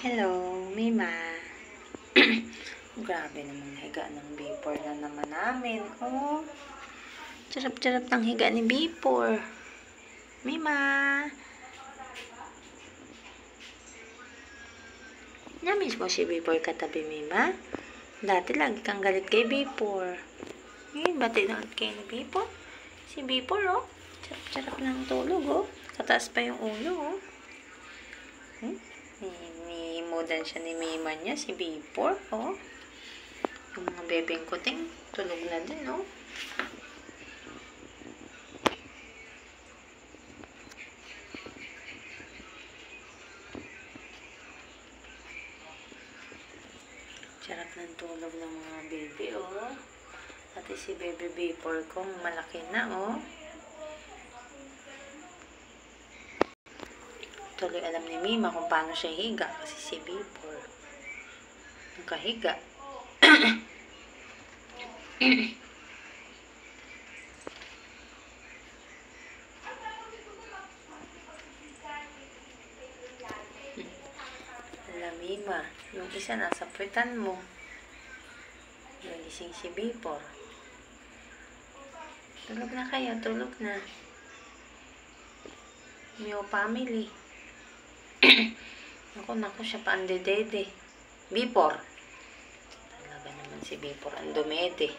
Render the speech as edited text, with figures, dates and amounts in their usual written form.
Hello, Mima. Grabe naman higa ng Bipor na naman namin. Oh, charap-charap ng higa ni Bipor. Mima. Namiss mo si Bipor katabi, Mima? Dati lagi kang galit kay Bipor. Bati na kay ni Bipor. Si Bipor, oh. Charap-charap ng tulog, oh. Kataas pa yung ulo, oh. Nimudan siya ni Mima niya, si Bipor, oh. Yung mga bebeng kuting, tulog na din, oh. Sarap ng tulog ng mga baby, oh. Pati si baby Bipor ko, malaki na, oh. Tuloy alam ni Mima kung paano siya higa kasi si Bipor nakahiga. Alam Mima, yung isa nasa puwetan mo. Nagising si Bipor. Tulog na kayo, tulog na. Mio family. Naku, siya pa ang dedede. Bipor. Talaga naman si Bipor ang dumede.